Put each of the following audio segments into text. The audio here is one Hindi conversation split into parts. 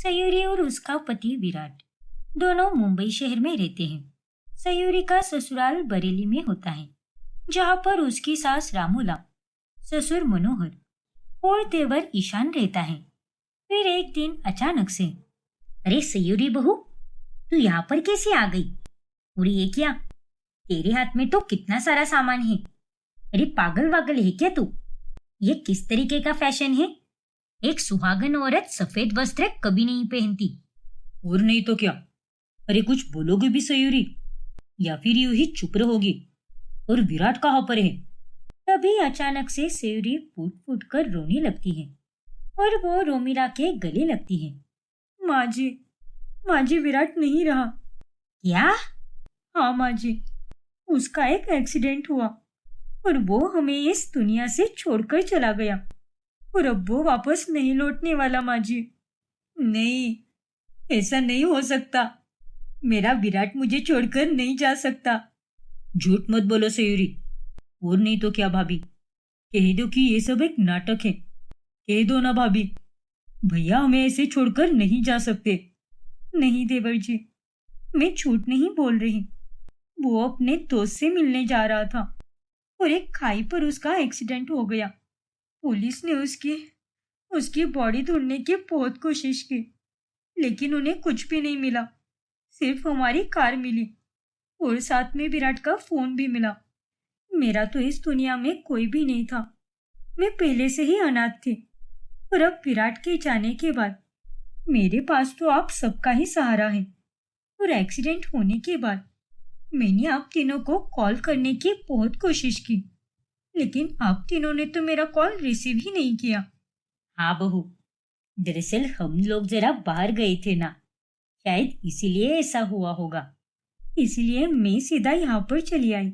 सयूरी और उसका पति विराट दोनों मुंबई शहर में रहते हैं। सयूरी का ससुराल बरेली में होता है, जहाँ पर उसकी सास रामूला, ससुर मनोहर और देवर ईशान रहता है। फिर एक दिन अचानक से, अरे सयूरी बहू, तू यहाँ पर कैसे आ गई? और ये क्या, तेरे हाथ में तो कितना सारा सामान है। अरे पागल वागल है क्या तू? ये किस तरीके का फैशन है? एक सुहागन औरत सफेद वस्त्र कभी नहीं पहनती। और नहीं तो क्या। अरे कुछ बोलोगे भी सयूरी, या फिर यूं ही चुप रहोगी? और विराट कहाँ पर है? तभी अचानक से सयूरी फूट फूट कर रोने लगती है और वो रोमिला के गले लगती है। माँ जी विराट नहीं रहा। क्या? हाँ माँ जी, उसका एक एक्सीडेंट हुआ और वो हमें इस दुनिया से छोड़कर चला गया और अब वो वापस नहीं लौटने वाला माँ जी। नहीं, ऐसा नहीं हो सकता। मेरा विराट मुझे छोड़कर नहीं जा सकता। झूठ मत बोलो सयूरी। और नहीं तो क्या भाभी, कह दो कि ये सब एक नाटक है। कह दो ना भाभी, भैया हमें ऐसे छोड़कर नहीं जा सकते। नहीं देवर जी, मैं झूठ नहीं बोल रही। वो अपने दोस्त से मिलने जा रहा था और एक खाई पर उसका एक्सीडेंट हो गया। पुलिस ने उसकी बॉडी ढूंढने की बहुत कोशिश की, लेकिन उन्हें कुछ भी नहीं मिला। सिर्फ हमारी कार मिली और साथ में विराट का फोन भी मिला। मेरा तो इस दुनिया में कोई भी नहीं था। मैं पहले से ही अनाथ थी और अब विराट के जाने के बाद मेरे पास तो आप सबका ही सहारा है। और एक्सीडेंट होने के बाद मैंने आप तीनों को कॉल करने की बहुत कोशिश की, लेकिन आप तीनों ने तो मेरा कॉल रिसीव ही नहीं किया। हाँ बहू, दरअसल हम लोग जरा बाहर गए थे ना, शायद इसीलिए ऐसा हुआ होगा। इसलिए मैं सीधा यहाँ पर चली आई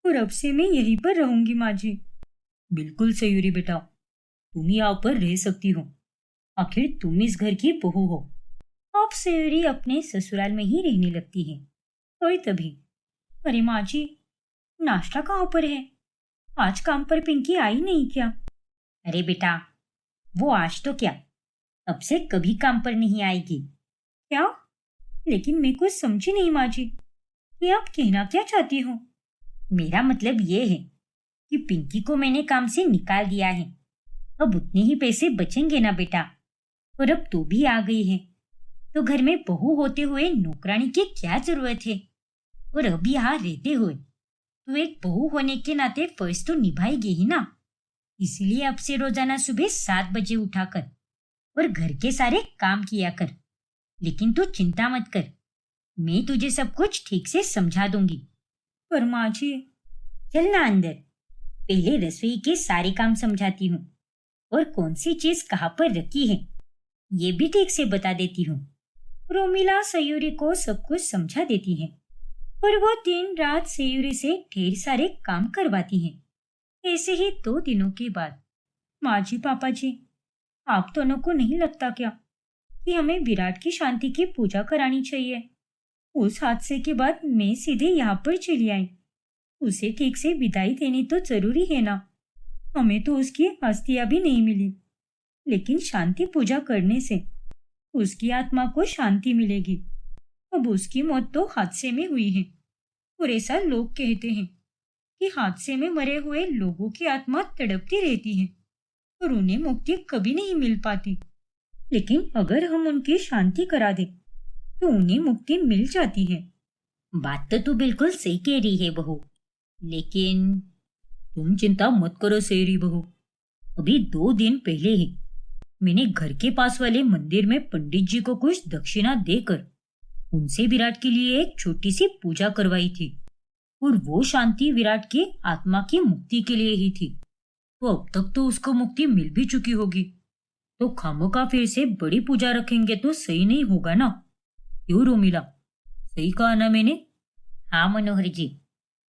और अब से मैं यहीं पर रहूंगी माँ जी। बिल्कुल सयूरी बेटा, तुम यहाँ पर रह सकती हो। आखिर तुम इस घर की बहू हो। अब सयूरी अपने ससुराल में ही रहने लगती है। और तभी, अरे माँ जी, नाश्ता कहाँ पर है? आज काम पर पिंकी आई नहीं क्या? अरे बेटा, वो आज तो क्या, अब से कभी काम पर नहीं आएगी। क्या? लेकिन मैं कुछ समझी नहीं माँ जी, कि आप कहना क्या चाहती हो? मेरा मतलब ये है कि पिंकी को मैंने काम से निकाल दिया है। अब उतने ही पैसे बचेंगे ना बेटा। और अब तू भी आ गई है, तो घर में बहू होते हुए नौकरानी की क्या जरूरत है? और अब यहाँ रहते हुए तू एक बहू होने के नाते फर्ज तो निभाएगी ही ना। इसलिए अब से रोजाना सुबह 7 बजे उठाकर और घर के सारे काम किया कर। लेकिन तू चिंता मत कर, मैं तुझे सब कुछ ठीक से समझा दूंगी। पर माँ जी, चलना अंदर, पहले रसोई के सारे काम समझाती हूँ और कौन सी चीज कहाँ पर रखी है ये भी ठीक से बता देती हूँ। रोमिला सयूरी को सब कुछ समझा देती है और वो दिन रात सयूरी से ढेर सारे काम करवाती है। ऐसे ही 2 दिनों के बाद, माँ जी पापा जी, आप दोनों को नहीं लगता क्या कि हमें विराट की शांति की पूजा करानी चाहिए? उस हादसे के बाद मैं सीधे यहाँ पर चली आई। उसे ठीक से विदाई देनी तो जरूरी है ना। हमें तो उसकी अस्थियां भी नहीं मिली, लेकिन शांति पूजा करने से उसकी आत्मा को शांति मिलेगी। अब उसकी मौत तो हादसे में हुई है और ऐसा लोग कहते हैं कि हादसे में मरे हुए लोगों की आत्मा तड़पती रहती है और उन्हें मुक्ति कभी नहीं मिल पाती। लेकिन अगर हम उनकी शांति करा दें तो उन्हें मुक्ति मिल जाती है। बात तो तू बिल्कुल सही कह रही है बहू, लेकिन तुम चिंता मत करो सेरी बहू। अभी 2 दिन पहले ही मैंने घर के पास वाले मंदिर में पंडित जी को कुछ दक्षिणा देकर उनसे विराट के लिए एक छोटी सी पूजा करवाई थी और वो शांति विराट की आत्मा की मुक्ति के लिए ही थी। तो अब तक तो उसको मुक्ति मिल भी चुकी होगी, तो खामोखा फिर से बड़ी पूजा रखेंगे तो सही नहीं होगा ना। क्यों रोमिला, सही कहा ना मैंने? हाँ मनोहर जी,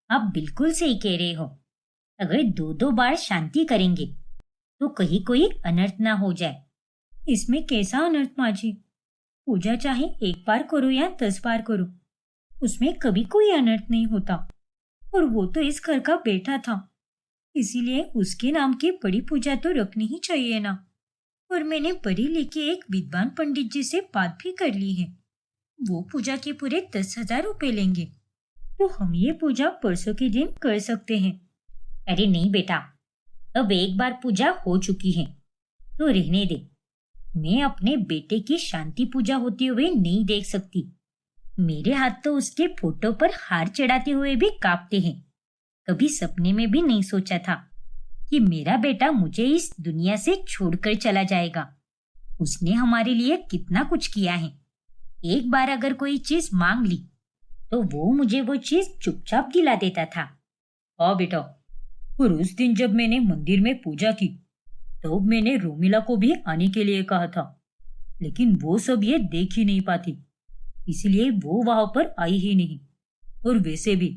आप बिल्कुल सही कह रहे हो। अगर 2-2 बार शांति करेंगे तो कहीं कोई अनर्थ ना हो जाए। इसमें कैसा अनर्थ माँ जी? पूजा चाहे 1 बार करो या 10 बार करो, उसमें कभी कोई अनर्थ नहीं होता। और वो तो इस घर का बेटा था, इसीलिए उसके नाम की बड़ी पूजा तो रखनी ही चाहिए ना। और मैंने बरेली के एक विद्वान पंडित जी से बात भी कर ली है। वो पूजा के पूरे 10,000 रुपए लेंगे, तो हम ये पूजा परसों के दिन कर सकते हैं। अरे नहीं बेटा, अब एक बार पूजा हो चुकी है तो रहने दे। मैं अपने बेटे की शांति पूजा होते हुए नहीं देख सकती। मेरे हाथ तो उसके फोटो पर हार चढ़ाते हुए भी कांपते हैं। कभी सपने में भी नहीं सोचा था कि मेरा बेटा मुझे इस दुनिया से छोड़कर चला जाएगा। उसने हमारे लिए कितना कुछ किया है। एक बार अगर कोई चीज मांग ली तो वो मुझे वो चीज चुपचाप दिला देता था। हाँ बेटा, और उस दिन जब मैंने मंदिर में पूजा की तब मैंने रोमिला को भी आने के लिए कहा था, लेकिन वो सब ये देख ही नहीं पाती, इसलिए वो वहां पर आई ही नहीं। और वैसे भी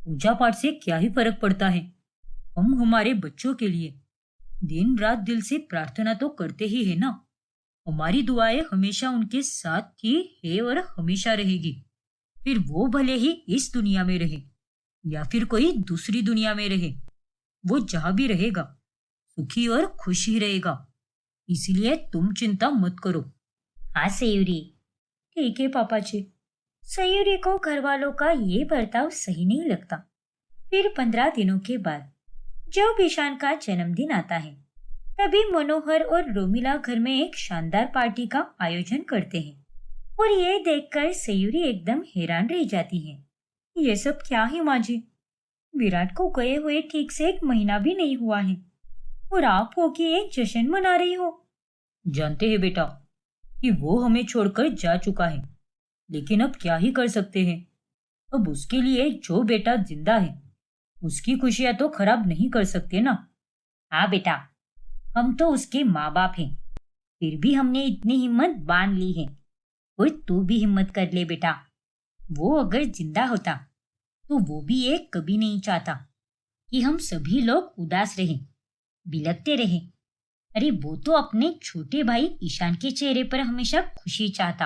पूजा पाठ से क्या ही फर्क पड़ता है। हम हमारे बच्चों के लिए दिन रात दिल से प्रार्थना तो करते ही है ना। हमारी दुआएं हमेशा उनके साथ ही है और हमेशा रहेगी। फिर वो भले ही इस दुनिया में रहे या फिर कोई दूसरी दुनिया में रहे, वो जहां भी रहेगा सुखी और खुश ही रहेगा। इसलिए तुम चिंता मत करो। हाँ सयूरी। ठीक है पापा जी। सयूरी को घर वालों का ये बर्ताव सही नहीं लगता। फिर 15 दिनों के बाद जब ईशान का जन्मदिन आता है, तभी मनोहर और रोमिला घर में एक शानदार पार्टी का आयोजन करते हैं। और ये देखकर सयूरी एकदम हैरान रह जाती है। ये सब क्या है माँ जी? विराट को गए हुए ठीक से 1 महीना भी नहीं हुआ है और आप हो कि एक जश्न मना रही हो। जानते हैं बेटा कि वो हमें छोड़कर जा चुका है, लेकिन अब क्या ही कर सकते हैं। अब उसके लिए जो बेटा जिंदा है उसकी खुशियां तो खराब नहीं कर सकते ना। हाँ बेटा, हम तो उसके माँ बाप हैं, फिर भी हमने इतनी हिम्मत बांध ली है। और तू भी हिम्मत कर ले बेटा। वो अगर जिंदा होता तो वो भी ये कभी नहीं चाहता कि हम सभी लोग उदास रहें, बिलखते रहें। अरे वो तो अपने छोटे भाई ईशान के चेहरे पर हमेशा खुशी चाहता,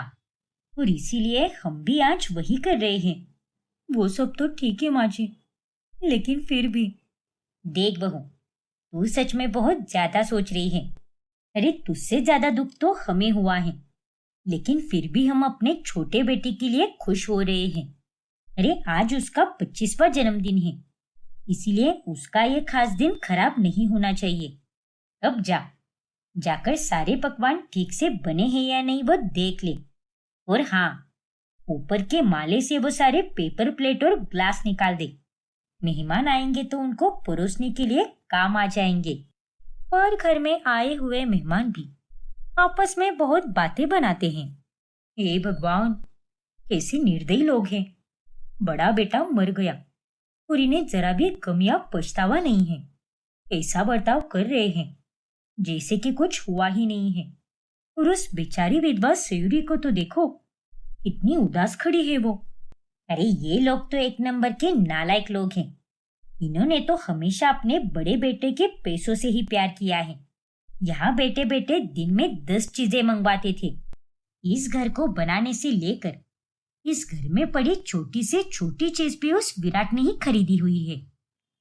और इसीलिए हम भी आज वही कर रहे हैं। वो सब तो ठीक है माँ जी, लेकिन फिर भी। देख बहू, तू सच में बहुत ज्यादा सोच रही है। अरे तुझसे ज्यादा दुख तो हमें हुआ है, लेकिन फिर भी हम अपने छोटे बेटे के लिए खुश हो रहे हैं। अरे आज उसका 25वां जन्मदिन है, इसीलिए उसका ये खास दिन खराब नहीं होना चाहिए। अब जाकर सारे पकवान ठीक से बने हैं या नहीं वो देख ले। और हाँ, ऊपर के माले से वो सारे पेपर प्लेट और ग्लास निकाल दे। मेहमान आएंगे तो उनको परोसने के लिए काम आ जाएंगे। पर घर में आए हुए मेहमान भी आपस में बहुत बातें बनाते हैं। हे भगवान, कैसे निर्दयी लोग हैं। बड़ा बेटा मर गया और इन्हें जरा भी गम या पछतावा नहीं है। ऐसा बर्ताव कर रहे हैं जैसे कि कुछ हुआ ही नहीं है। और उस बेचारी विधवा सयूरी को तो देखो, कितनी उदास खड़ी है वो। अरे ये लोग तो एक नंबर के नालायक लोग हैं। इन्होंने तो हमेशा अपने बड़े बेटे के पैसों से ही प्यार किया है। यहाँ बेटे बेटे दिन में 10 चीजें मंगवाते थे। इस घर को बनाने से लेकर इस घर में पड़ी छोटी से छोटी चीज भी उस विराट ने ही खरीदी हुई है।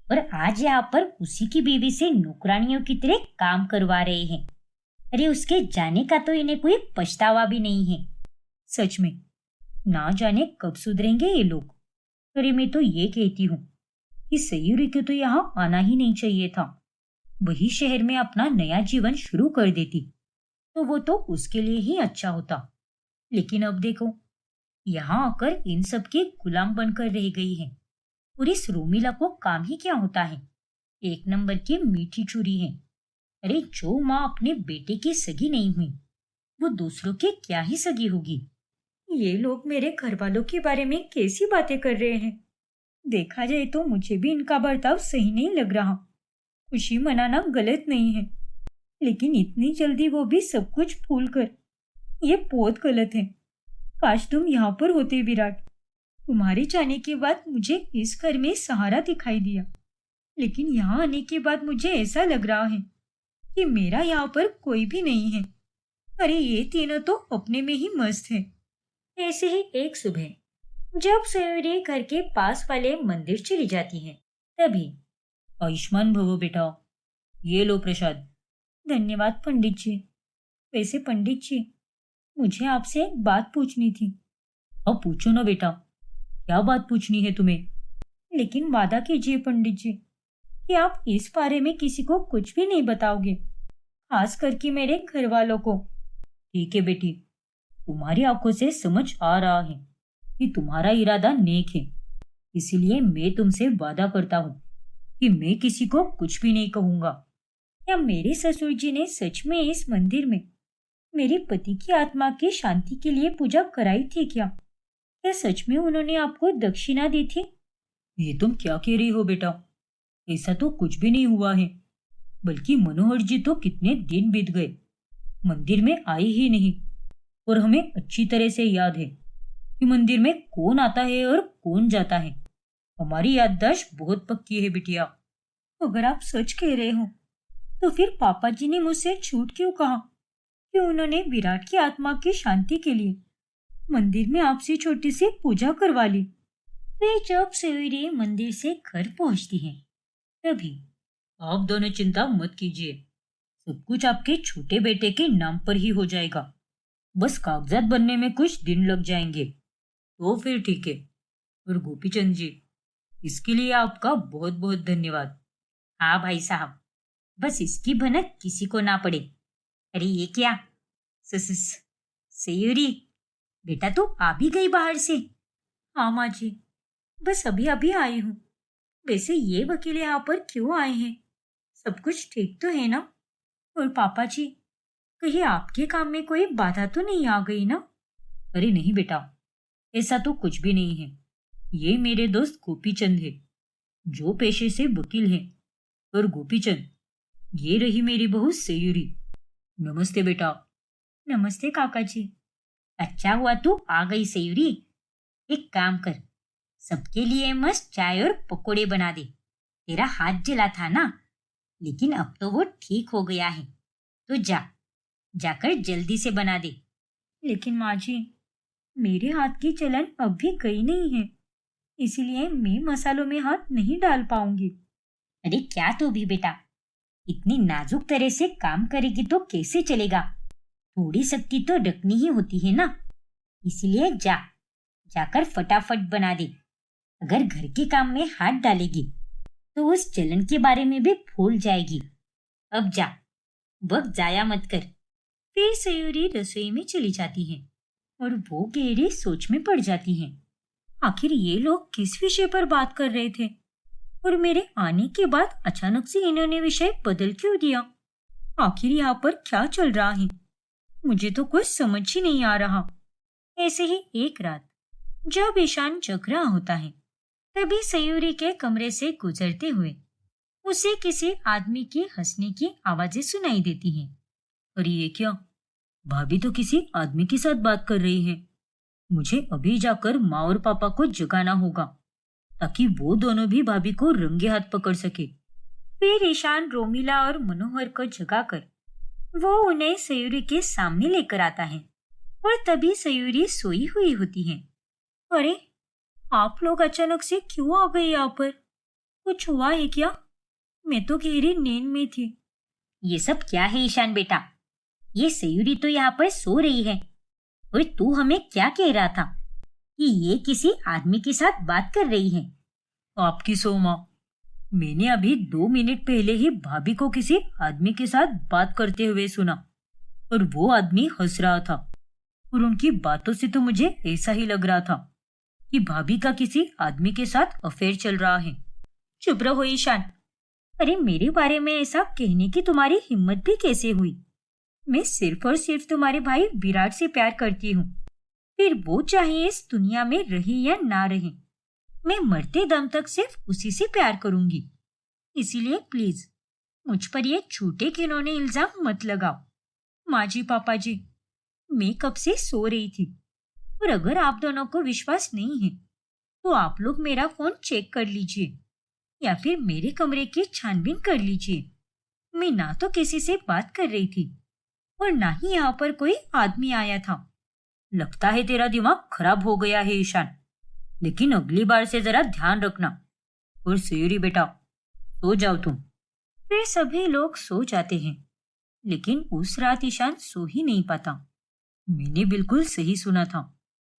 और आज यहाँ पर उसी की बीवी से नौकरानियों की तरह काम करवा रहे हैं। अरे उसके जाने का तो इन्हें कोई पछतावा भी नहीं है। सच में ना जाने कब सुधरेंगे ये लोग। अरे मैं तो ये कहती हूँ कि सयूरी को तो यहाँ आना ही नहीं चाहिए था। वही शहर में अपना नया जीवन शुरू कर देती तो वो तो उसके लिए ही अच्छा होता। लेकिन अब देखो, यहाँ आकर इन सब की गुलाम बनकर रह गई है। और इस रोमिला को काम ही क्या होता है। एक नंबर की मीठी चूरी है। अरे जो माँ अपने बेटे की सगी नहीं हुई, वो दूसरों की क्या ही सगी होगी। ये लोग मेरे घर वालों के बारे में कैसी बातें कर रहे हैं। देखा जाए तो मुझे भी इनका बर्ताव सही नहीं लग रहा। खुशी मनाना गलत नहीं है, लेकिन इतनी जल्दी वो भी सब कुछ भूल कर, ये बहुत गलत है। काश तुम यहाँ पर होते विराट। तुम्हारे जाने के बाद मुझे इस घर में सहारा दिखाई दिया, लेकिन यहाँ आने के बाद मुझे ऐसा लग रहा है कि मेरा यहाँ पर कोई भी नहीं है। अरे ये तीनों तो अपने में ही मस्त है। ऐसे ही एक सुबह जब सयूरी घर के पास वाले मंदिर चली जाती है, तभी आयुष्मान भव बेटा, ये लो प्रसाद। धन्यवाद पंडित जी। वैसे पंडित जी, मुझे आपसे एक बात पूछनी थी। अब पूछो ना बेटा, क्या बात पूछनी है तुम्हें? लेकिन वादा कीजिए पंडित जी कि आप इस बारे में किसी को कुछ भी नहीं बताओगे, खास करके मेरे घर वालों को। ठीक है बेटी, तुम्हारी आंखों से समझ आ रहा है कि तुम्हारा इरादा नेक है, इसीलिए मैं तुमसे वादा करता हूँ कि मैं किसी को कुछ भी नहीं कहूँगा। क्या मेरे ससुर जी ने सच में इस मंदिर में मेरे पति की आत्मा की शांति के लिए पूजा कराई थी क्या? क्या सच में उन्होंने आपको दक्षिणा दी थी? ये तुम क्या कह रही हो बेटा? ऐसा तो कुछ भी नहीं हुआ है, बल्कि मनोहर जी तो कितने दिन बीत गए, मंदिर में आए ही नहीं। और हमें अच्छी तरह से याद है कि मंदिर में कौन आता है और कौन जाता है। हमारी याददाश्त बहुत पक्की है बिटिया। अगर आप सच कह रहे हो तो फिर पापा जी ने मुझसे झूठ क्यों कहा कि उन्होंने विराट की आत्मा की शांति के लिए मंदिर में आपसे छोटी सी पूजा करवा ली? वे जब सयूरी मंदिर से घर पहुंचती है तभी। आप दोनों चिंता मत कीजिए, सब कुछ आपके छोटे बेटे के नाम पर ही हो जाएगा। बस कागजात बनने में कुछ दिन लग जाएंगे, तो फिर ठीक है। और गोपीचंद जी, इसके लिए आपका बहुत बहुत धन्यवाद। हाँ भाई साहब, बस इसकी भनक किसी को ना पड़े। अरे ये क्या सयूरी, बेटा तू आ भी गई बाहर से? हाँ माँ जी, बस अभी अभी आई हूँ। वैसे ये वकील यहाँ पर क्यों आए हैं? सब कुछ ठीक तो है ना? और पापा जी, कहीं आपके काम में कोई बाधा तो नहीं आ गई ना? अरे नहीं बेटा, ऐसा तो कुछ भी नहीं है। ये मेरे दोस्त गोपीचंद है, जो पेशे से वकील है। और गोपीचंद, ये रही मेरी बहू सयूरी। नमस्ते बेटा। नमस्ते काका जी। अच्छा हुआ तू आ गई सयूरी। एक काम कर, सबके लिए मस्त चाय और पकोड़े बना दे। तेरा हाथ जला था ना, लेकिन अब तो वो ठीक हो गया है। तो जाकर जल्दी से बना दे। लेकिन माँ जी, मेरे हाथ की जलन अब भी गई नहीं है, इसीलिए मैं मसालों में हाथ नहीं डाल पाऊंगी। अरे क्या तू भी बेटा, इतनी नाजुक तरह से काम करेगी तो कैसे चलेगा? थोड़ी शक्ति तो रखनी ही होती है ना, इसलिए जाकर फटाफट बना दे। अगर घर के काम में हाथ डालेगी तो उस जलन के बारे में भी भूल जाएगी। अब जा, वक्त जाया मत कर। फिर सयूरी रसोई में चली जाती है और वो गहरी सोच में पड़ जाती है। आखिर ये लोग किस विषय पर बात कर रहे थे और मेरे आने के बाद अचानक से इन्होंने विषय बदल क्यों दिया? आखिर यहाँ पर क्या चल रहा है? मुझे तो कुछ समझ ही नहीं आ रहा। ऐसे ही एक रात जब ईशान जग रहा होता है, तभी सयूरी के कमरे से गुजरते हुए उसे किसी आदमी की हंसने की आवाजें सुनाई देती हैं। और ये क्या? भाभी तो किसी आदमी के साथ बात कर रही है। मुझे अभी जाकर माँ और पापा को जगाना होगा, ताकि वो दोनों भी भाभी को रंगे हाथ पकड़ सके। फिर ईशान रोमिला और मनोहर को जगाकर वो उन्हें सयूरी के सामने लेकर आता है और तभी सयूरी सोई हुई होती है। अरे, आप लोग अचानक से क्यों आ गए यहाँ पर? कुछ हुआ है क्या? मैं तो गहरी नींद में थी। ये सब क्या है ईशान बेटा? ये सयूरी तो यहाँ पर सो रही है और तू हमें क्या कह रहा था कि ये किसी आदमी के साथ बात कर रही है? आपकी सो माँ, मैंने अभी 2 मिनट पहले ही भाभी को किसी आदमी के साथ बात करते हुए सुना और वो आदमी हंस रहा था। और उनकी बातों से तो मुझे ऐसा ही लग रहा था कि भाभी का किसी आदमी के साथ अफेयर चल रहा है। चुप रहो ईशान। अरे, मेरे बारे में ऐसा कहने की तुम्हारी हिम्मत भी कैसे हुई? मैं सिर्फ और सिर्फ तुम्हारे भाई विराट से प्यार करती हूँ, फिर वो चाहे इस दुनिया में रहे या ना रहे, मैं मरते दम तक सिर्फ उसी से प्यार करूंगी। इसीलिए प्लीज मुझ पर ये झूठे घिनौने इल्जाम मत लगाओ। माँ जी, पापा जी, मैं कब से सो रही थी और अगर आप दोनों को विश्वास नहीं है तो आप लोग मेरा फोन चेक कर लीजिए या फिर मेरे कमरे की छानबीन कर लीजिए। मैं ना तो किसी से बात कर रही थी और ना ही यहाँ पर कोई आदमी आया था। लगता है तेरा दिमाग खराब हो गया है ईशान, लेकिन अगली बार से जरा ध्यान रखना। और सयूरी बेटा, सो जाओ तुम। फिर सभी लोग सो जाते हैं, लेकिन उस रात ईशान सो ही नहीं पाता। मैंने बिल्कुल सही सुना था।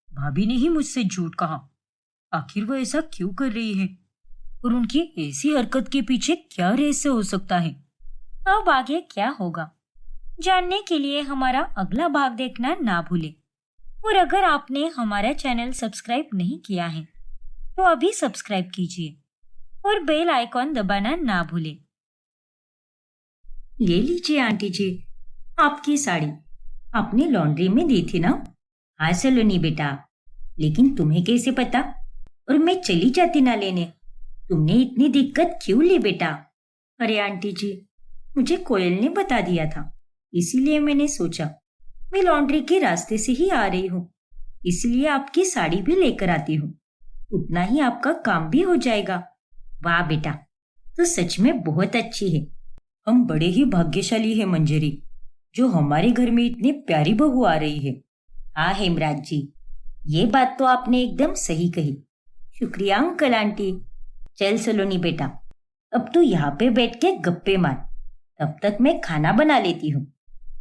भाभी ने ही मुझसे झूठ कहा। आखिर वो ऐसा क्यों कर रही है और उनकी ऐसी हरकत के पीछे क्या रहस्य हो सकता है? अब आगे क्या होगा जानने के लिए हमारा अगला भाग देखना ना भूलें। और अगर आपने हमारा चैनल सब्सक्राइब नहीं किया है तो अभी सब्सक्राइब कीजिए और बेल आइकॉन दबाना ना भूलें। ये लीजिए आंटी जी, आपकी साड़ी आपने लॉन्ड्री में दी थी ना? हाँ सलोनी बेटा, लेकिन तुम्हें कैसे पता? और मैं चली जाती ना लेने। तुमने इतनी दिक्कत क्यों ली बेटा? अरे आंटी जी, मुझे कोयल ने बता दिया था, इसीलिए मैंने सोचा मैं लॉन्ड्री के रास्ते से ही आ रही हूँ, इसलिए आपकी साड़ी भी लेकर आती हूँ। उतना ही आपका काम भी हो जाएगा। वाह बेटा, तो सच में बहुत अच्छी है। हम बड़े ही भाग्यशाली हैं मंजरी, जो हमारे घर में इतनी प्यारी बहू आ रही है। हाँ हेमराज जी, ये बात तो आपने एकदम सही कही। शुक्रिया अंकल आंटी। चल सलोनी बेटा, अब तू यहाँ पे बैठ के गप्पे मार, तब तक मैं खाना बना लेती हूँ।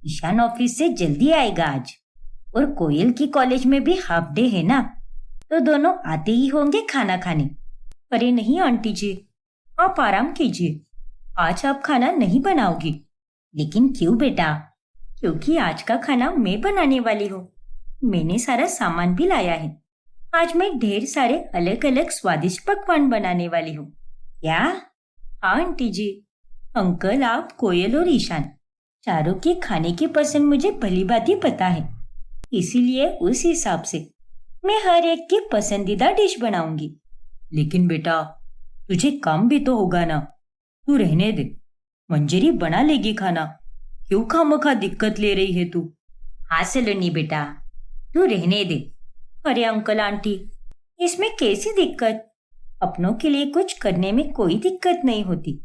ईशान ऑफिस से जल्दी आएगा आज, और कोयल की कॉलेज में भी हाफ डे है ना, तो दोनों आते ही होंगे खाना खाने। अरे नहीं आंटी जी, आप आराम कीजिए, आज आप खाना नहीं बनाओगी। लेकिन क्यों बेटा? क्योंकि आज का खाना मैं बनाने वाली हूँ। मैंने सारा सामान भी लाया है। आज मैं ढेर सारे अलग अलग स्वादिष्ट पकवान बनाने वाली हूँ। क्या? हाँ आंटी जी, अंकल, आप, कोयल और ईशान चारों के खाने की पसंद मुझे भली भांति पता है, इसीलिए उस हिसाब से मैं हर एक की पसंदीदा डिश बनाऊंगी। लेकिन बेटा, तुझे काम भी तो होगा ना, तू रहने दे, मंजरी बना लेगी खाना। क्यों खामखा दिक्कत ले रही है तू? हाँ सलोनी बेटा, तू रहने दे। अरे अंकल आंटी, इसमें कैसी दिक्कत? अपनों के लिए कुछ करने में कोई दिक्कत नहीं होती।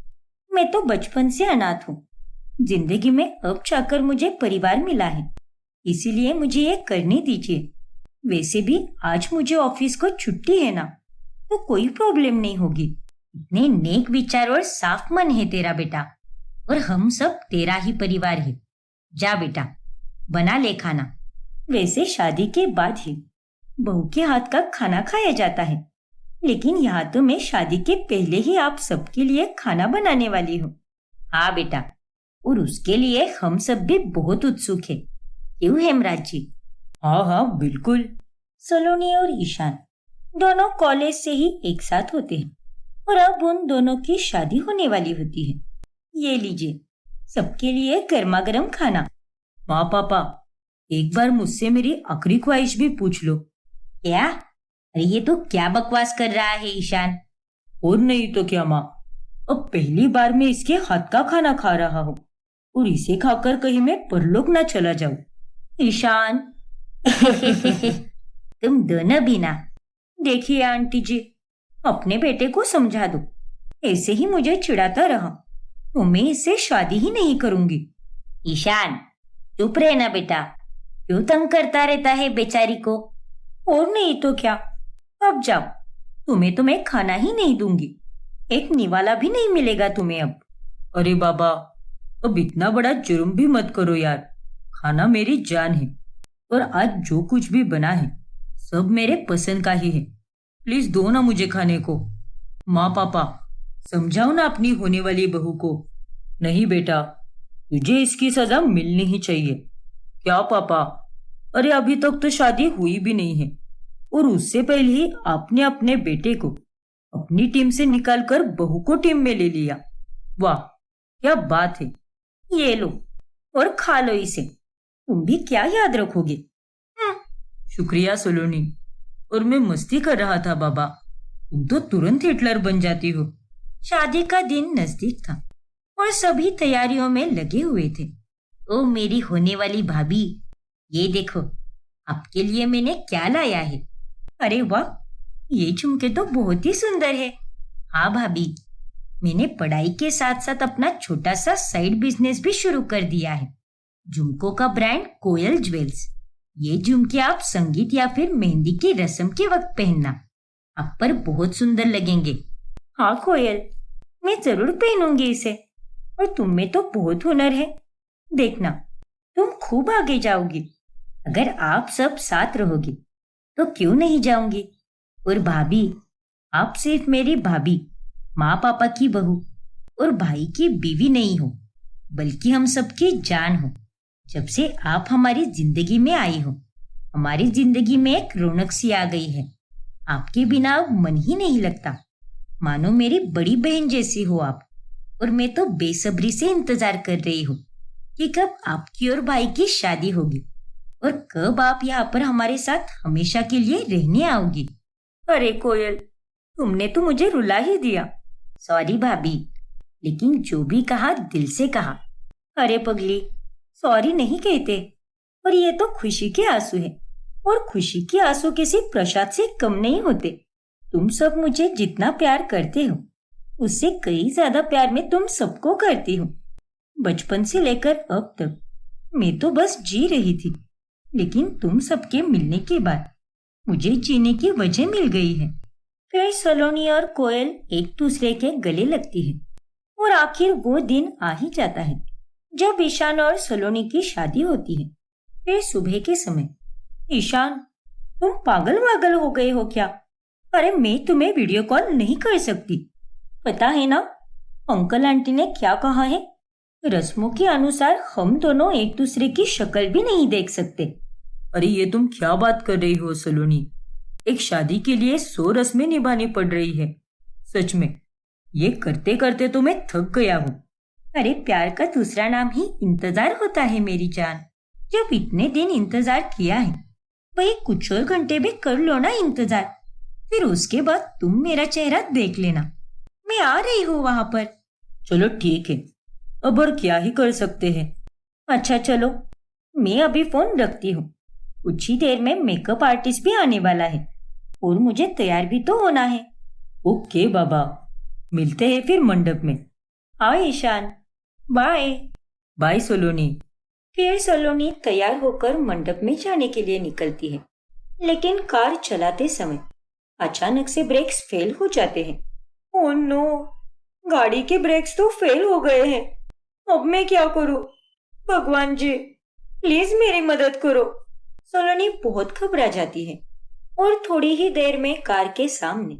मैं तो बचपन से अनाथ हूँ। जिंदगी में अब जाकर मुझे परिवार मिला है, इसीलिए मुझे ये करने दीजिए। वैसे भी आज मुझे ऑफिस को छुट्टी है ना, तो कोई प्रॉब्लम नहीं होगी। इतने नेक विचार और साफ मन है तेरा बेटा, और हम सब तेरा ही परिवार है। जा बेटा, बना ले खाना। वैसे शादी के बाद ही बहू के हाथ का खाना खाया जाता है, लेकिन यहाँ तो मैं शादी के पहले ही आप सबके लिए खाना बनाने वाली हूँ। हाँ बेटा, और उसके लिए हम सब भी बहुत उत्सुक है। क्यों हेमराज जी? हाँ हाँ बिल्कुल। सलोनी और ईशान दोनों कॉलेज से ही एक साथ होते हैं, और अब उन दोनों की शादी होने वाली होती है। ये लीजिए, सबके लिए गर्मा गर्म खाना। माँ पापा, एक बार मुझसे मेरी आखिरी ख्वाहिश भी पूछ लो। क्या? अरे ये तो क्या बकवास कर रहा है ईशान। और नहीं तो क्या माँ, अब पहली बार मैं इसके हाथ का खाना खा रहा हूँ, और इसे खाकर कहीं मैं परलोक ना चला जाऊं। ईशान तुम दोनों भी ना। देखिए आंटी जी, अपने बेटे को समझा दो, ऐसे ही मुझे चिढ़ाता रहा तो मैं इससे शादी ही नहीं करूंगी। ईशान चुप रहना बेटा, क्यों तंग करता रहता है बेचारी को? और नहीं तो क्या, अब जाओ, तुम्हें तो मैं खाना ही नहीं दूंगी, एक निवाला भी नहीं मिलेगा तुम्हें अब। अरे बाबा, अब इतना बड़ा जुर्म भी मत करो यार। खाना मेरी जान है, और आज जो कुछ भी बना है सब मेरे पसंद का ही है। प्लीज दो ना मुझे खाने को। माँ पापा, समझाओ ना अपनी होने वाली बहू को। नहीं बेटा, तुझे इसकी सजा मिलनी ही चाहिए। क्या पापा? अरे अभी तक तो शादी हुई भी नहीं है, और उससे पहले ही आपने अपने बेटे को अपनी टीम से निकालकर बहू को टीम में ले लिया। वाह, क्या बात है। ये लो और खा लो इसे, तुम भी क्या याद रखोगे। शुक्रिया सोलोनी, और मैं मस्ती कर रहा था बाबा, तुम तो तुरंत हिटलर बन जाती हो। शादी का दिन नजदीक था और सभी तैयारियों में लगे हुए थे। ओ मेरी होने वाली भाभी, ये देखो आपके लिए मैंने क्या लाया है। अरे वाह, ये झुमके तो बहुत ही सुंदर है। हाँ भाभी, मैंने पढ़ाई के साथ साथ अपना छोटा सा साइड बिजनेस भी शुरू कर दिया है, झुमकों का ब्रांड कोयल ज्वेल्स। ये झुमके आप संगीत या फिर मेहंदी की रस्म के वक्त पहनना, आप पर बहुत सुंदर लगेंगे। हाँ कोयल, मैं जरूर पहनूंगी इसे, और तुम में तो बहुत हुनर है। देखना, तुम खूब आगे जाओगी। अगर आप सब साथ रहोगे तो क्यों नहीं जाऊंगी। और भाभी, आप सिर्फ मेरी भाभी, माँ पापा की बहू और भाई की बीवी नहीं हो, बल्कि हम सबकी जान हो। जब से आप हमारी जिंदगी में आई हो, हमारी जिंदगी में एक रौनक सी आ गई है। आपके बिना अब मन ही नहीं लगता। मानो मेरी बड़ी बहन जैसी हो आप। और मैं तो बेसब्री से इंतजार कर रही हूँ कि कब आपकी और भाई की शादी होगी और कब आप यहाँ पर हमारे साथ हमेशा के लिए रहने आओगी। अरे कोयल, तुमने तो मुझे रुला ही दिया। सॉरी भाभी, लेकिन जो भी कहा दिल से कहा। अरे पगली, सॉरी नहीं कहते। और ये तो खुशी के आंसू है, और खुशी के आंसू किसी प्रसाद से कम नहीं होते। तुम सब मुझे जितना प्यार करते हो, उससे कई ज्यादा प्यार मैं तुम सबको करती हूँ। बचपन से लेकर अब तक मैं तो बस जी रही थी, लेकिन तुम सबके मिलने के बाद मुझे जीने की वजह मिल गई है। फिर सलोनी और कोयल एक दूसरे के गले लगती है और आखिर वो दिन आ ही जाता है जब ईशान और सलोनी की शादी होती है। फिर सुबह के समय, ईशान, तुम पागल वागल हो गए हो क्या? अरे मैं तुम्हें वीडियो कॉल नहीं कर सकती। पता है ना अंकल आंटी ने क्या कहा है? रस्मों के अनुसार हम दोनों एक दूसरे की शक्ल भी नहीं देख सकते। अरे ये तुम क्या बात कर रही हो सलोनी? एक शादी के लिए 100 रस्में निभानी पड़ रही है। सच में ये करते करते तो मैं थक गया हूँ। अरे प्यार का दूसरा नाम ही इंतजार होता है मेरी जान। जब इतने दिन इंतजार किया है, वही कुछ और घंटे भी कर लो ना इंतजार। फिर उसके बाद तुम मेरा चेहरा देख लेना। मैं आ रही हूँ वहां पर। चलो ठीक है, अब और क्या ही कर सकते हैं। अच्छा चलो, मैं अभी फोन रखती हूँ। कुछ ही देर में मेकअप आर्टिस्ट भी आने वाला है और मुझे तैयार भी तो होना है। ओके बाबा, मिलते हैं फिर मंडप में। हाँ ईशान, बाय। बाय सलोनी। फिर सलोनी तैयार होकर मंडप में जाने के लिए निकलती है, लेकिन कार चलाते समय अचानक से ब्रेक्स फेल हो जाते हैं। ओह नो, गाड़ी के ब्रेक्स तो फेल हो गए हैं। अब मैं क्या करूं? भगवान जी, प्लीज मेरी मदद करो। सलोनी बहुत घबरा जाती है और थोड़ी ही देर में कार के सामने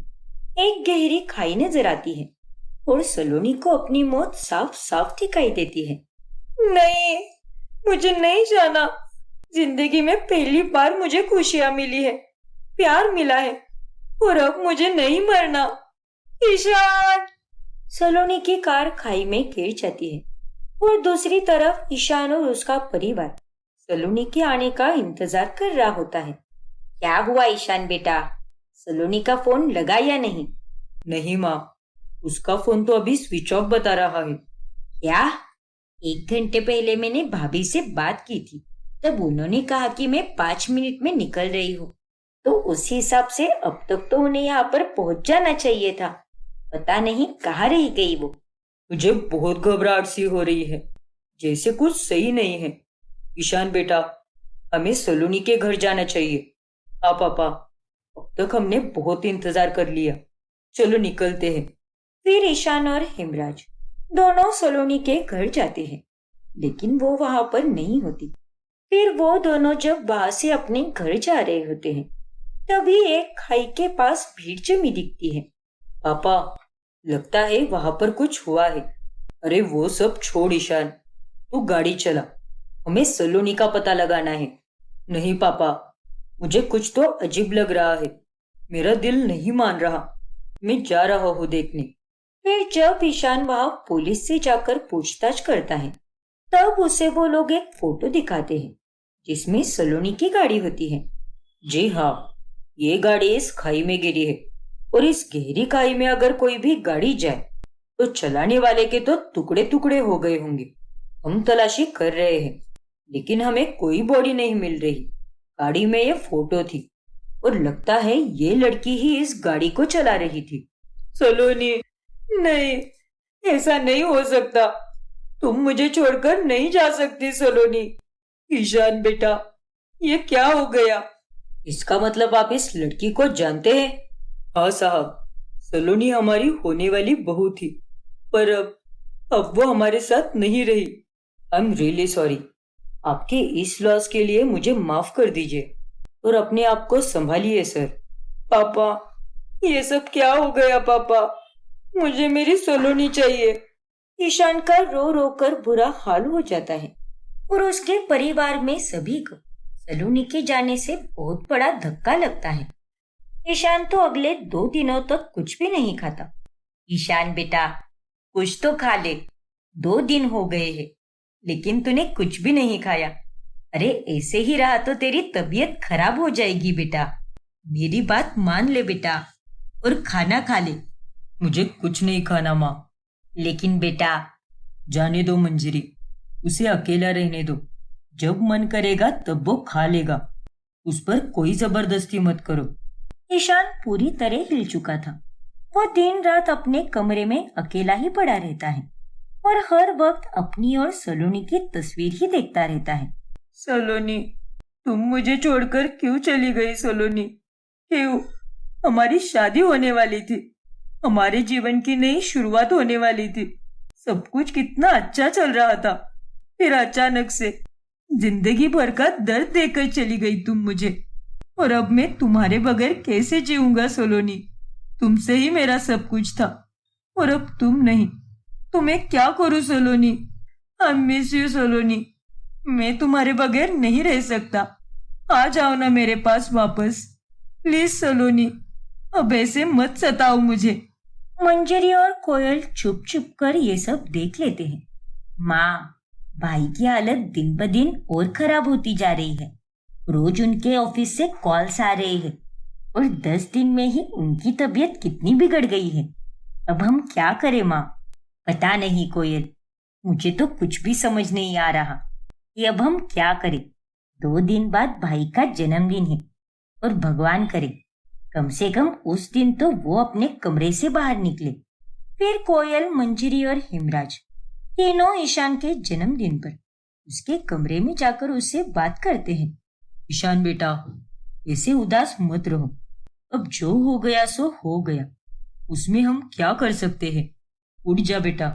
एक गहरी खाई नजर आती है और सलोनी को अपनी मौत साफ साफ दिखाई देती है। नहीं, मुझे नहीं जाना। जिंदगी में पहली बार मुझे खुशियां मिली है, प्यार मिला है, और अब मुझे नहीं मरना। ईशान! सलोनी की कार खाई में गिर जाती है और दूसरी तरफ ईशान और उसका परिवार सलोनी के आने का इंतजार कर रहा होता है। क्या हुआ ईशान बेटा? सलोनी का फोन लगा या नहीं? नहीं माँ, उसका फोन तो अभी स्विच ऑफ बता रहा है। क्या? 1 घंटे पहले मैंने भाभी से बात की थी, तब उन्होंने कहा कि मैं 5 मिनट में निकल रही हूँ, तो उस हिसाब से अब तक तो उन्हें यहाँ पर पहुंच जाना चाहिए था। पता नहीं कहाँ रह गई वो। मुझे बहुत घबराहट सी हो रही है, जैसे कुछ सही नहीं है। ईशान बेटा, हमें सलोनी के घर जाना चाहिए। हाँ पापा, अब तक हमने बहुत इंतजार कर लिया, चलो निकलते हैं। फिर ईशान और हेमराज दोनों सलोनी के घर जाते हैं, लेकिन वो वहां पर नहीं होती। फिर वो दोनों जब वहां से अपने घर जा रहे होते हैं, तभी एक खाई के पास भीड़ जमी दिखती है। पापा, लगता है वहां पर कुछ हुआ है। अरे वो सब छोड़ ईशान, तू गाड़ी चला, हमें सलोनी का पता लगाना है। नहीं पापा, मुझे कुछ तो अजीब लग रहा है, मेरा दिल नहीं मान रहा। मैं जा रहा हूँ देखने। फिर जब ईशान वहां पुलिस से जाकर पूछताछ करता है, तब उसे वो लोग एक फोटो दिखाते हैं जिसमें सलोनी की गाड़ी होती है। जी हाँ, ये गाड़ी इस खाई में गिरी है, और इस गहरी खाई में अगर कोई भी गाड़ी जाए तो चलाने वाले के तो टुकड़े टुकड़े हो गए होंगे। हम तलाशी कर रहे हैं, लेकिन हमें कोई बॉडी नहीं मिल रही। गाड़ी में ये फोटो थी और लगता है ये लड़की ही इस गाड़ी को चला रही थी। सलोनी, नहीं, ऐसा नहीं हो सकता। तुम मुझे छोड़कर नहीं जा सकती सलोनी। ईशान बेटा, ये क्या हो गया? इसका मतलब आप इस लड़की को जानते हैं? हाँ साहब, सलोनी हमारी होने वाली बहू थी, पर अब वो हमारे साथ नहीं रही। I am really sorry. आपके इस लॉस के लिए मुझे माफ कर दीजिए और अपने आप को संभालिए सर। पापा, ये सब क्या हो गया पापा? मुझे मेरी सलोनी चाहिए। ईशान का रो रो कर बुरा हाल हो जाता है और उसके परिवार में सभी को सलोनी के जाने से बहुत बड़ा धक्का लगता है। ईशान तो अगले 2 दिनों तक कुछ भी नहीं खाता। ईशान बेटा, कुछ तो खा ले, 2 दिन हो गए हैं लेकिन तूने कुछ भी नहीं खाया। अरे ऐसे ही रहा तो तेरी तबीयत खराब हो जाएगी बेटा। मेरी बात मान ले बेटा और खाना खा ले। मुझे कुछ नहीं खाना माँ। लेकिन बेटा। जाने दो मंजरी, उसे अकेला रहने दो। जब मन करेगा तब वो खा लेगा। उस पर कोई जबरदस्ती मत करो। ईशान पूरी तरह हिल चुका था। वो दिन रात अपने कमरे में अकेला ही पड़ा रहता है और हर वक्त अपनी और सलोनी की तस्वीर ही देखता रहता है। सलोनी, तुम मुझे छोड़कर क्यों चली गई सलोनी? क्यों? हमारी शादी होने वाली थी, हमारे जीवन की नई शुरुआत होने वाली थी। सब कुछ कितना अच्छा चल रहा था। फिर अचानक से जिंदगी भर का दर्द देकर चली गई तुम मुझे। और अब मैं तुम्हारे बगैर कैसे जीऊंगा सलोनी? तुमसे ही मेरा सब कुछ था और अब तुम नहीं, तो मैं क्या करूं सलोनी? आई मिस यू सलोनी। मैं तुम्हारे बगैर नहीं रह सकता। आ जाओ ना मेरे पास वापस, प्लीज सलोनी। अब ऐसे मत सताओ मुझे। मंजरी और कोयल चुप चुप कर ये सब देख लेते हैं। माँ, भाई की हालत दिन ब दिन और खराब होती जा रही है। रोज उनके ऑफिस से कॉल्स आ रहे हैं और 10 दिन में ही उनकी तबीयत कितनी बिगड़ गई है। अब हम क्या करें माँ? पता नहीं कोयल, मुझे तो कुछ भी समझ नहीं आ रहा कि अब हम क्या करें। 2 दिन बाद भाई का जन्मदिन है और भगवान करे कम से कम उस दिन तो वो अपने कमरे से बाहर निकले। फिर कोयल, मंजरी और हिमराज तीनों ईशान के जन्मदिन पर उसके कमरे में जाकर उससे बात करते हैं। ईशान बेटा, ऐसे उदास मत रहो। अब जो हो गया सो हो गया, उसमें हम क्या कर सकते हैं? उठ जा बेटा,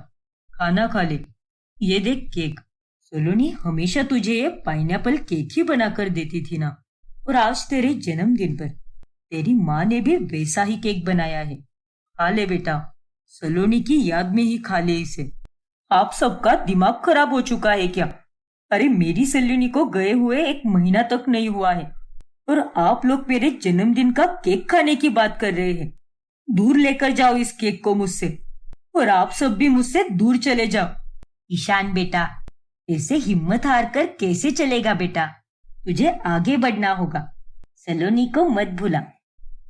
खाना खा ले। ये देख केक। सलोनी हमेशा तुझे ये पाइनएप्पल केक ही बनाकर देती थी ना, और आज तेरे जन्मदिन पर तेरी माँ ने भी वैसा ही केक बनाया है। खा ले बेटा, सलोनी की याद में ही खा ले इसे। आप सबका दिमाग खराब हो चुका है क्या? अरे मेरी सलोनी को गए हुए 1 महीना तक नहीं हुआ है और आप लोग मेरे जन्मदिन का केक खाने की बात कर रहे हैं। दूर लेकर जाओ इस केक को मुझसे, और आप सब भी मुझसे दूर चले जाओ। ईशान बेटा, ऐसे हिम्मत हार कर कैसे चलेगा बेटा? तुझे आगे बढ़ना होगा। सलोनी को मत भूला,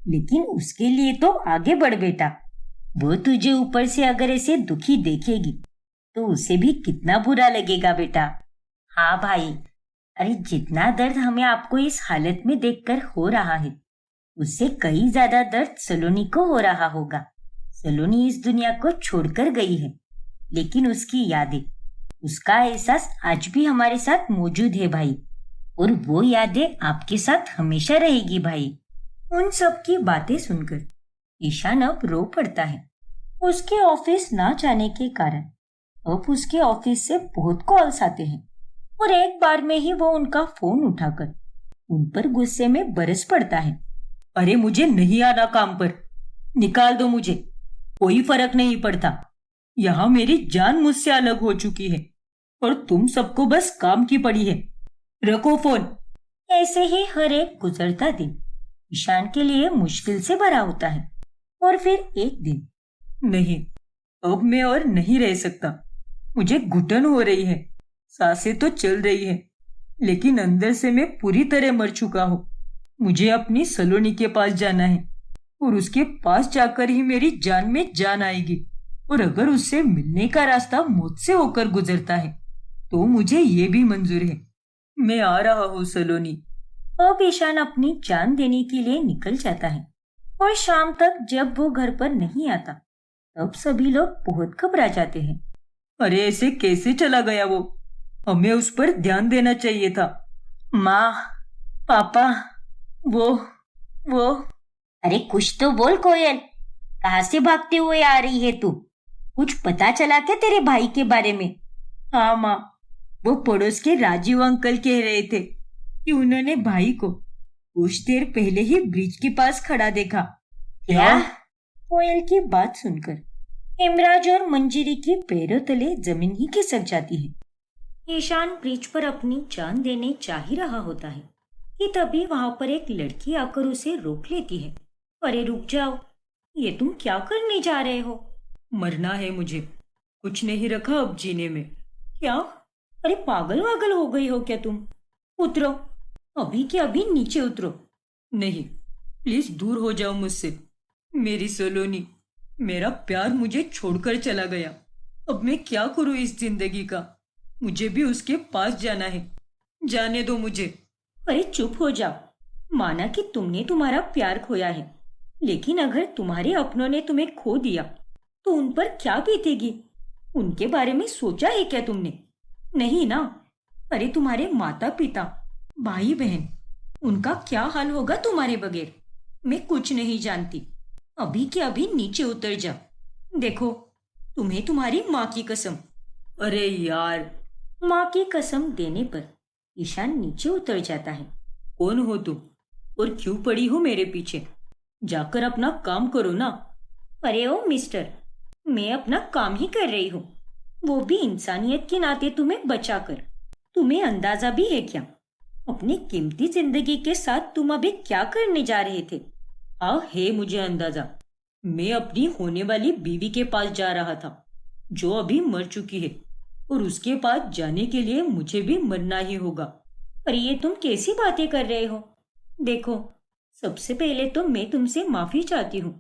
लेकिन उसके लिए तो आगे बढ़ बेटा। वो तुझे ऊपर से अगर ऐसे दुखी देखेगी तो उसे भी कितना बुरा लगेगा बेटा। हाँ भाई, अरे जितना दर्द हमें आपको इस हालत में देखकर हो रहा है, उससे कहीं ज्यादा दर्द सलोनी को हो रहा होगा। सलोनी इस दुनिया को छोड़कर गई है, लेकिन उसकी यादें, उसका एहसास आज भी हमारे साथ मौजूद है भाई, और वो यादें आपके साथ हमेशा रहेगी भाई। उन सब की बातें सुनकर ईशान अब रो पड़ता है। उसके ऑफिस ना जाने के कारण अब उसके ऑफिस से बहुत कॉल्स आते हैं और एक बार में ही वो उनका फोन उठाकर उन पर गुस्से में बरस पड़ता है। अरे मुझे नहीं आना काम पर, निकाल दो मुझे, कोई फर्क नहीं पड़ता। यहाँ मेरी जान मुझसे अलग हो चुकी है और तुम सबको बस काम की पड़ी है। रखो फोन। ऐसे ही हर एक गुजरता दिन ईशान के लिए मुश्किल से भरा होता है। और फिर एक दिन, नहीं, अब मैं और नहीं रह सकता। मुझे घुटन हो रही है, सांसें तो चल रही है, लेकिन अंदर से मैं पूरी तरह मर चुका हूँ। मुझे अपनी सलोनी के पास जाना है और उसके पास जाकर ही मेरी जान में जान आएगी। और अगर उससे मिलने का रास्ता मुझसे होकर गुजरता है तो मुझे ये भी मंजूर है। मैं आ रहा हूँ सलोनी। अब ईशान अपनी जान देने के लिए निकल जाता है और शाम तक जब वो घर पर नहीं आता तब सभी लोग बहुत घबरा जाते हैं। अरे ऐसे कैसे चला गया वो? हमें उस पर ध्यान देना चाहिए था। माँ, पापा, वो अरे कुछ तो बोल कोयल, कहाँ से भागते हुए आ रही है तू? कुछ पता चला क्या तेरे भाई के बारे में? हाँ माँ, वो पड़ोस के राजीव अंकल कह रहे थे कि उन्होंने भाई को कुछ देर पहले ही ब्रिज के पास खड़ा देखा। क्या? कोयल की बात सुनकर हेमराज और मंजरी के पैरों तले जमीन ही खिसक जाती है। ईशान ब्रिज पर अपनी जान देने जा ही रहा होता है कि तभी वहां पर एक लड़की आकर उसे रोक लेती है। अरे रुक जाओ, ये तुम क्या करने जा रहे हो? मरना है मुझे, कुछ नहीं रखा अब जीने में। क्या? अरे पागल वागल हो गई हो क्या तुम? उतरो, अभी के अभी नीचे उतरो। नहीं, प्लीज दूर हो जाओ मुझसे। मेरी सलोनी, मेरा प्यार मुझे छोड़कर चला गया। अब मैं क्या करूं इस जिंदगी का? मुझे भी उसके पास जाना है, जाने दो मुझे। अरे चुप हो जाओ। माना कि तुमने तुम्हारा प्यार खोया है, लेकिन अगर तुम्हारे अपनों ने तुम्हें खो दिया तो उन पर क्या बीतेगी? उनके बारे में सोचा है क्या तुमने? नहीं ना। अरे तुम्हारे माता पिता, भाई बहन, उनका क्या हाल होगा तुम्हारे बगैर? मैं कुछ नहीं जानती। अभी के अभी नीचे उतर जाओ। देखो, तुम्हें तुम्हारी माँ की कसम। अरे यार! माँ की कसम देने पर ईशान नीचे उतर जाता है। कौन हो तुम और क्यों पड़ी हो मेरे पीछे? जाकर अपना काम करो ना। अरे ओ मिस्टर, मैं अपना काम ही कर रही हूँ, वो भी इंसानियत के नाते तुम्हें बचाकर। तुम्हें अंदाजा भी है क्या अपनी कीमती जिंदगी के साथ तुम अभी क्या करने जा रहे थे? हाँ है मुझे अंदाजा। मैं अपनी होने वाली बीवी के पास जा रहा था, जो अभी मर चुकी है, और उसके पास जाने के लिए मुझे भी मरना ही होगा। पर ये तुम कैसी बातें कर रहे हो? देखो, सबसे पहले तो मैं तुमसे माफी चाहती हूँ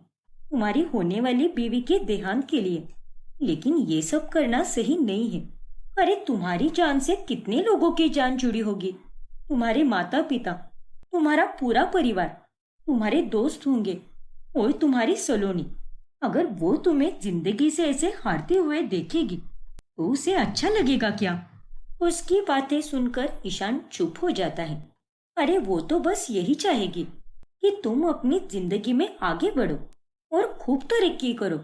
तुम्हारी होने वाली बीवी के देहांत के लिए, लेकिन ये सब करना सही नहीं है। अरे तुम्हारी जान से कितने लोगों की जान जुड़ी होगी? तुम्हारे माता पिता, तुम्हारा पूरा परिवार, तुम्हारे दोस्त होंगे और तुम्हारी सलोनी। अगर वो तुम्हें जिंदगी से ऐसे हारते हुए देखेगी तो उसे अच्छा लगेगा क्या? उसकी बातें सुनकर ईशान चुप हो जाता है। अरे वो तो बस यही चाहेगी कि तुम अपनी जिंदगी में आगे बढ़ो और खूब तरक्की करो।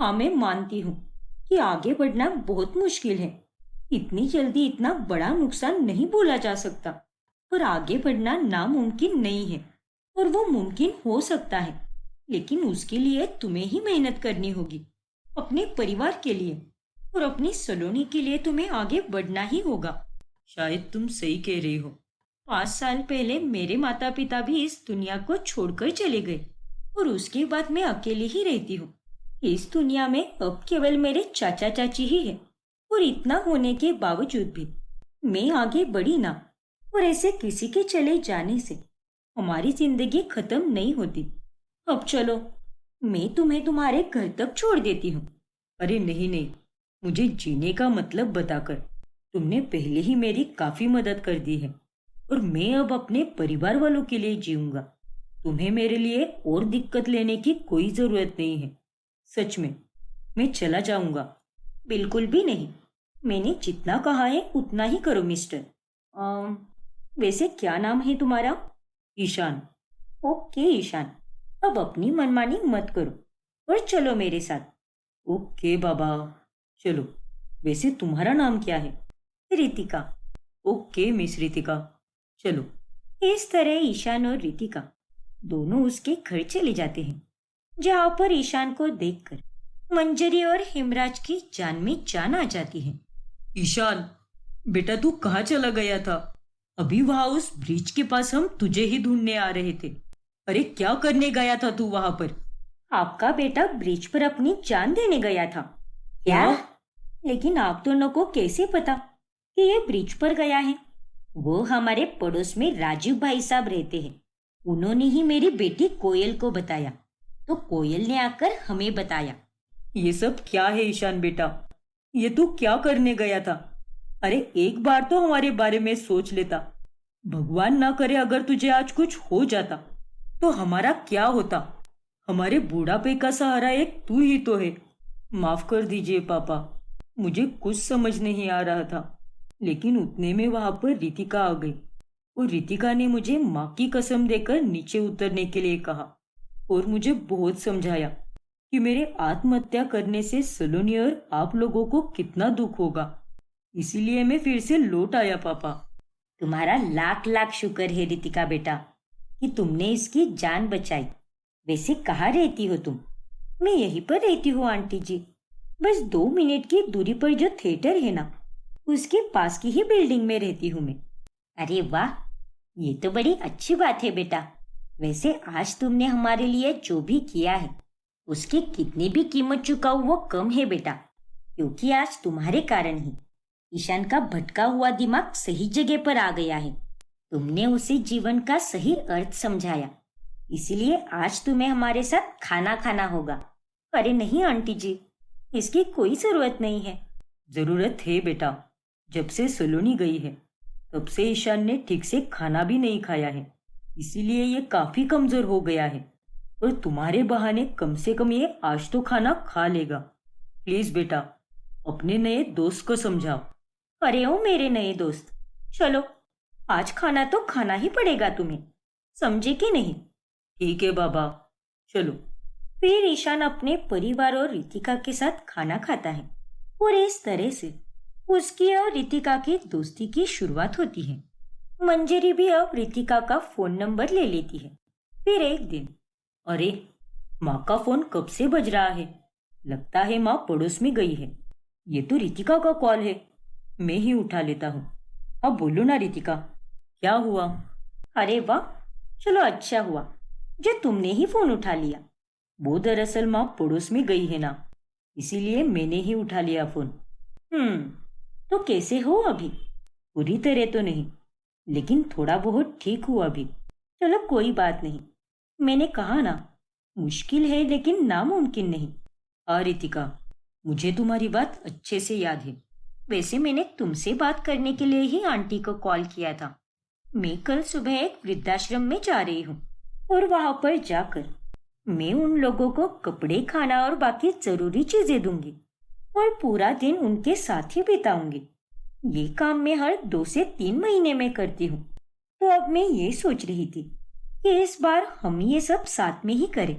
हाँ, मैं मानती हूँ कि आगे बढ़ना बहुत मुश्किल है। इतनी जल्दी इतना बड़ा नुकसान नहीं बोला जा सकता, पर आगे बढ़ना नामुमकिन नहीं है और वो मुमकिन हो सकता है, लेकिन उसके लिए तुम्हें ही मेहनत करनी होगी। अपने परिवार के लिए और अपनी सलोनी के लिए तुम्हें आगे बढ़ना ही होगा। शायद तुम सही कह रही हो। 5 साल पहले मेरे माता पिता भी इस दुनिया को छोड़कर चले गए और उसके बाद मैं अकेली ही रहती हूँ। इस दुनिया में अब केवल मेरे चाचा चाची ही है, और इतना होने के बावजूद भी मैं आगे बढ़ी ना, और ऐसे किसी के चले जाने से हमारी जिंदगी खत्म नहीं होती। अब चलो, मैं तुम्हें तुम्हारे घर तक छोड़ देती हूँ। अरे नहीं नहीं, मुझे जीने का मतलब बताकर तुमने पहले ही मेरी काफी मदद कर दी है, और मैं अब अपने परिवार वालों के लिए जीऊंगा। तुम्हें मेरे लिए और दिक्कत लेने की कोई जरूरत नहीं है। सच में, मैं चला जाऊंगा। बिल्कुल भी नहीं। मैंने जितना कहा है उतना ही करो मिस्टर। वैसे क्या नाम है तुम्हारा? ईशान। ओके ईशान, अब अपनी मनमानी मत करो और चलो मेरे साथ। ओके बाबा, चलो। वैसे तुम्हारा नाम क्या है? रितिका। ओके मिस रितिका, चलो। इस तरह ईशान और रितिका दोनों उसके घर चले जाते हैं, जहाँ पर ईशान को देखकर मंजरी और हिमराज की जान में जान आ जाती है। ईशान बेटा, तू कहाँ चला गया था? अभी वहां उस ब्रिज के पास हम तुझे ही ढूंढने आ रहे थे। अरे क्या करने गया था तू वहां पर? आपका बेटा ब्रिज पर अपनी जान देने गया था। क्या? लेकिन आप दोनों को कैसे पता कि ये ब्रिज पर गया है? वो हमारे पड़ोस में राजीव भाई साहब रहते हैं, उन्होंने ही मेरी बेटी कोयल को बताया, तो कोयल ने आकर हमें बताया। ये सब क्या है ईशान बेटा? ये तू क्या करने गया था? अरे एक बार तो हमारे बारे में सोच लेता। भगवान ना करे अगर तुझे आज कुछ हो जाता तो हमारा क्या होता? हमारे बुढ़ापे का सहारा एक तू ही तो है। माफ कर दीजिए पापा, मुझे कुछ समझ नहीं आ रहा था, लेकिन उतने में वहां पर रितिका आ गई, और रितिका ने मुझे माँ की कसम देकर नीचे उतरने के लिए कहा, और मुझे बहुत समझाया कि मेरे आत्महत्या करने से सलोनी और आप लोगों को कितना दुख होगा। इसीलिए मैं फिर से लौट आया पापा। तुम्हारा लाख लाख शुक्र है रितिका बेटा कि तुमने इसकी जान बचाई। वैसे कहाँ रहती हो तुम? मैं यहीं पर रहती हूँ आंटी जी। बस 2 मिनट की दूरी पर जो थिएटर है ना, उसके पास की ही बिल्डिंग में रहती हूँ मैं। अरे वाह, ये तो बड़ी अच्छी बात है बेटा। वैसे आज तुमने हमारे लिए जो भी किया है उसकी कितनी भी कीमत चुकाओ वो कम है बेटा, क्योंकि आज तुम्हारे कारण ही ईशान का भटका हुआ दिमाग सही जगह पर आ गया है। तुमने उसे जीवन का सही अर्थ समझाया, इसलिए आज तुम्हें हमारे साथ खाना खाना होगा। अरे नहीं आंटी जी, इसकी कोई जरूरत नहीं है। जरूरत है बेटा। जब से सलोनी गई है तब से ईशान ने ठीक से खाना भी नहीं खाया है, इसीलिए ये काफी कमजोर हो गया है। और तुम्हारे बहाने कम से कम ये आज तो खाना खा लेगा। प्लीज बेटा, अपने नए दोस्त को समझाओ। अरे ओ मेरे नए दोस्त, चलो आज खाना तो खाना ही पड़ेगा तुम्हें, समझे कि नहीं? ठीक है बाबा, चलो। फिर ईशान अपने परिवार और रितिका के साथ खाना खाता है और इस तरह से उसकी और रितिका की दोस्ती की शुरुआत होती है। मंजरी भी अब रितिका का फोन नंबर ले लेती है। फिर एक दिन, अरे माँ का फोन कब से बज रहा है? लगता है माँ पड़ोस में गई है। ये तो रितिका का कॉल है, मैं ही उठा लेता हूँ। हाँ बोलो ना रितिका, क्या हुआ? अरे वाह, चलो अच्छा हुआ जो तुमने ही फोन उठा लिया। वो दरअसल माँ पड़ोस में गई है ना, इसीलिए मैंने ही उठा लिया फोन। तो कैसे हो अभी? पूरी तरह तो नहीं, लेकिन थोड़ा बहुत ठीक हूँ अभी। चलो कोई बात नहीं, मैंने कहा ना, मुश्किल है लेकिन नामुमकिन नहीं। हाँ रितिका, मुझे तुम्हारी बात अच्छे से याद है। वैसे मैंने तुमसे बात करने के लिए ही आंटी को कॉल किया था। मैं कल सुबह एक वृद्धाश्रम में जा रही हूँ और वहां पर जाकर मैं उन लोगों को कपड़े, खाना और बाकी जरूरी चीजें दूंगी और पूरा दिन उनके साथ ही बिताऊंगी। ये काम मैं हर 2 से 3 महीने में करती हूँ। तो अब मैं ये सोच रही थी कि इस बार हम ये सब साथ में ही करें।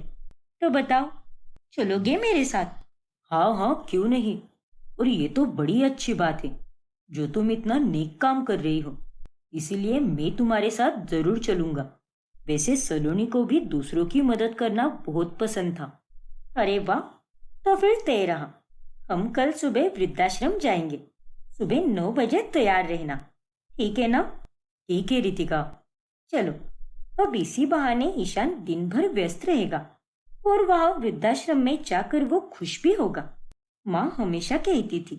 तो बताओ, चलोगे मेरे साथ? हाँ हाँ, क्यों नहीं। और ये तो बड़ी अच्छी बात है जो तुम इतना नेक काम कर रही हो, इसीलिए मैं तुम्हारे साथ जरूर चलूंगा। वैसे सलोनी को भी दूसरों की मदद करना बहुत पसंद था। अरे वाह, तो फिर तय रहा। हम कल सुबह वृद्धाश्रम जाएंगे। सुबह 9 बजे तैयार रहना, ठीक है ना? ठीक है रितिका। चलो, अब इसी बहाने ईशान दिन भर व्यस्त रहेगा और वहां वृद्धाश्रम में जाकर वो खुश भी होगा। माँ हमेशा कहती थी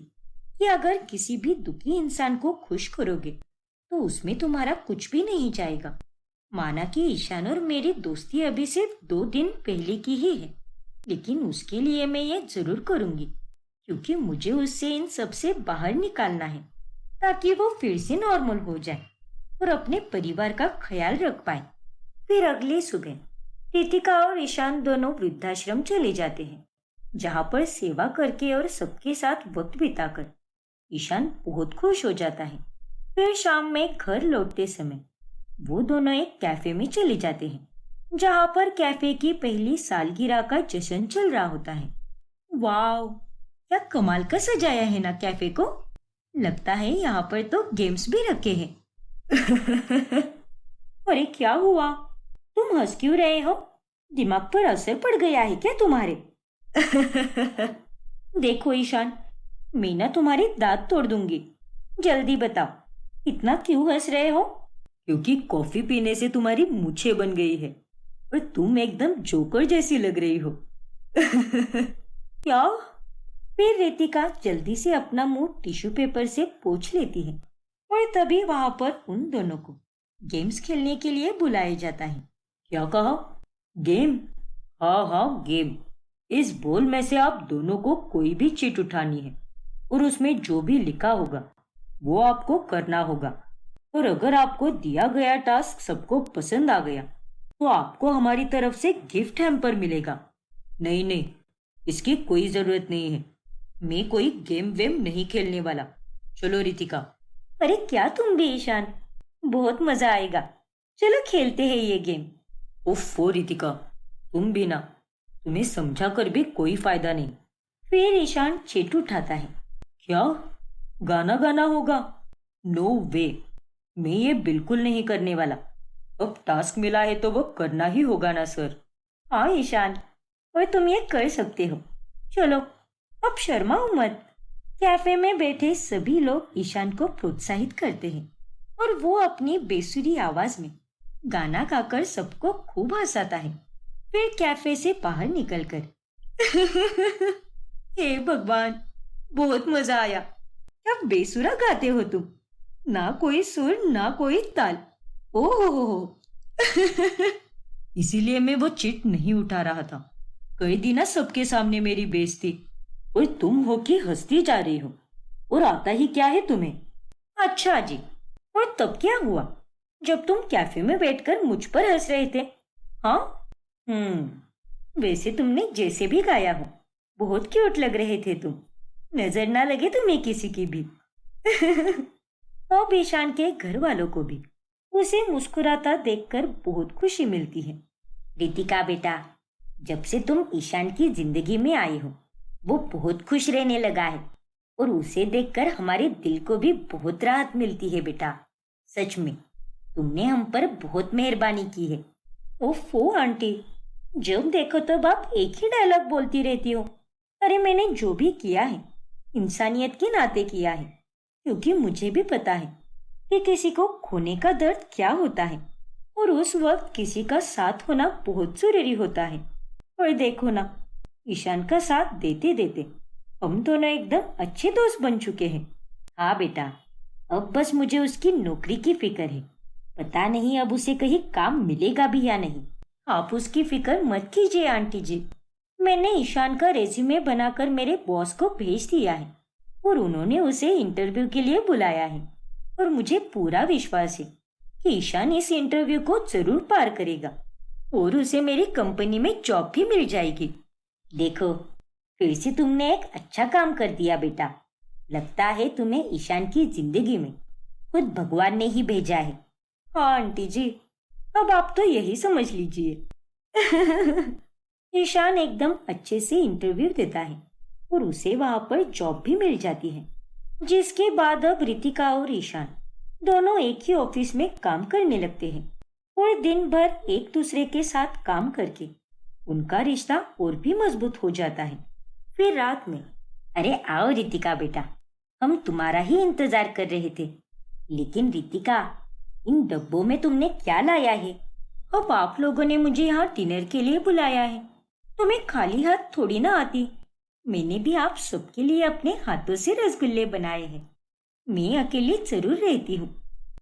कि अगर किसी भी दुखी इंसान को खुश करोगे तो उसमें तुम्हारा कुछ भी नहीं जाएगा। माना कि ईशान और मेरी दोस्ती अभी सिर्फ 2 दिन पहले की ही है, लेकिन उसके लिए मैं ये जरूर करूंगी, क्योंकि मुझे उससे इन सब से बाहर निकालना है ताकि वो फिर से नॉर्मल हो जाए और अपने परिवार का ख्याल रख पाए। फिर अगली सुबह रितिका और ईशान दोनों वृद्धाश्रम चले जाते हैं, जहाँ पर सेवा करके और सबके साथ वक्त बिताकर ईशान बहुत खुश हो जाता है। फिर शाम में घर लौटते समय वो दोनों एक कैफे में चले जाते हैं, जहाँ पर कैफे की पहली सालगिरह का जश्न चल रहा होता है। वाव, क्या कमाल का सजाया है ना कैफे को। लगता है यहाँ पर तो गेम्स भी रखे हैं। अरे क्या हुआ, तुम हंस क्यों रहे हो? दिमाग पर असर पड़ गया है क्या तुम्हारे? देखो ईशान, मैं ना तुम्हारे दांत तोड़ दूंगी। जल्दी बताओ, इतना क्यों हंस रहे हो? क्योंकि कॉफी पीने से तुम्हारी मूछें बन गई है और तुम एकदम जोकर जैसी लग रही हो। क्या? फिर रितिका जल्दी से अपना मुंह टिश्यू पेपर से पोंछ लेती है और तभी वहां पर उन दोनों को गेम्स खेलने के लिए बुलाया जाता है। क्या कहा? गेम? हाँ हाँ, गेम। इस बॉल में से आप दोनों को कोई भी चीट उठानी है और उसमें जो भी लिखा होगा वो आपको करना होगा। और अगर आपको दिया गया टास्क सबको पसंद आ गया तो आपको हमारी तरफ से गिफ्ट हैम्पर मिलेगा। नहीं नहीं, इसकी कोई जरूरत नहीं है। मैं कोई गेम वेम नहीं खेलने वाला। चलो रितिका। अरे क्या तुम भी ईशान, बहुत मजा आएगा। चलो खेलते हैं ये गेम। ओफो रितिका, तुम भी ना, तुम्हें समझा कर भी कोई फायदा नहीं। फिर ईशान चीट उठाता है। क्या? गाना गाना होगा? नो वे, मैं ये बिल्कुल नहीं करने वाला। अब टास्क मिला है तो वो करना ही होगा ना सर। हाँ ईशान, और तुम ये कर सकते हो। चलो अब शर्माओ मत। कैफे में बैठे सभी लोग ईशान को प्रोत्साहित करते हैं और वो अपनी बेसुरी आवाज में गाना गाकर सबको खूब हंसाता है। फिर कैफे से बाहर निकलकर हे भगवान, बहुत मजा आया। क्या बेसुरा गाते हो तुम, ना कोई सुर ना कोई ताल। ओहो इसीलिए मैं वो चिट नहीं उठा रहा था। कर दी ना सबके सामने मेरी बेइज्जती। और तुम हो कि हंसती जा रही हो, और आता ही क्या है तुम्हें? अच्छा जी, और तब क्या हुआ जब तुम कैफे में बैठकर मुझ पर हंस रहे थे? हाँ, वैसे तुमने जैसे भी गाया हो बहुत क्यूट लग रहे थे तुम। नजर ना लगे तुम्हें किसी की भी। और ईशान के घर वालों को भी उसे मुस्कुराता देखकर बहुत खुशी मिलती है। रितिका बेटा, जब से तुम ईशान की जिंदगी में आई हो वो बहुत खुश रहने लगा है और उसे देखकर हमारे दिल को भी बहुत राहत मिलती है बेटा। सच में तुमने हम पर बहुत मेहरबानी की है। ओफो आंटी, जब देखो तब आप एक ही डायलॉग बोलती रहती हो। अरे मैंने जो भी किया है इंसानियत के नाते किया है, क्योंकि मुझे भी पता है कि किसी को खोने का दर्द क्या होता है और उस वक्त किसी का साथ होना बहुत जरूरी होता है। और देखो ना, ईशान का साथ देते देते हम दोनों एकदम अच्छे दोस्त बन चुके हैं। हाँ बेटा, अब बस मुझे उसकी नौकरी की फिक्र है। पता नहीं अब उसे कहीं काम मिलेगा भी या नहीं। आप उसकी फिक्र मत कीजिए आंटी जी। मैंने ईशान का रेज्यूमे बनाकर मेरे बॉस को भेज दिया है और उन्होंने उसे इंटरव्यू के लिए बुलाया है। और मुझे पूरा विश्वास है कि ईशान इस इंटरव्यू को जरूर पार करेगा और उसे मेरी कंपनी में जॉब भी मिल जाएगी। देखो, फिर से तुमने एक अच्छा काम कर दिया बेटा। लगता है तुम्हें ईशान की जिंदगी में खुद भगवान ने ही भेजा है। हाँ आंटी जी, अब आप तो यही समझ लीजिए। ईशान एकदम अच्छे से इंटरव्यू देता है और उसे वहां पर जॉब भी मिल जाती है, जिसके बाद अब रितिका और ईशान दोनों एक ही ऑफिस में काम करने लगते हैं और दिन भर एक दूसरे के साथ काम करके उनका रिश्ता और भी मजबूत हो जाता है। फिर रात में, अरे आओ रितिका बेटा, हम तुम्हारा ही इंतजार कर रहे थे। लेकिन रितिका, इन डब्बों में तुमने क्या लाया है? अब आप लोगों ने मुझे यहाँ डिनर के लिए बुलाया है, तुम्हें खाली हाथ थोड़ी ना आती। मैंने भी आप सबके लिए अपने हाथों से रसगुल्ले बनाए हैं। मैं अकेली जरूर रहती हूँ,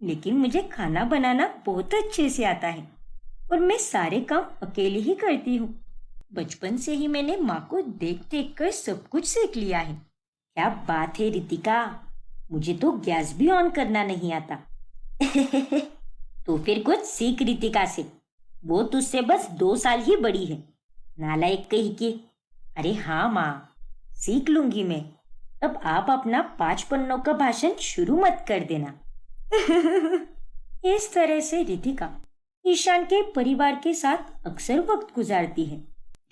लेकिन मुझे खाना बनाना बहुत अच्छे से आता है और मैं सारे काम अकेले ही करती हूँ। बचपन से ही मैंने माँ को देख देख कर सब कुछ सीख लिया है। क्या बात है रितिका, मुझे तो गैस भी ऑन करना नहीं आता। तो फिर कुछ सीख रितिका से, वो तुझसे बस 2 साल ही बड़ी है। नालायक कहीं की। अरे हाँ माँ, सीख लूंगी मैं। अब आप अपना 5 पन्नों का भाषण शुरू मत कर देना। इस तरह से रितिका ईशान के परिवार के साथ अक्सर वक्त गुजारती है।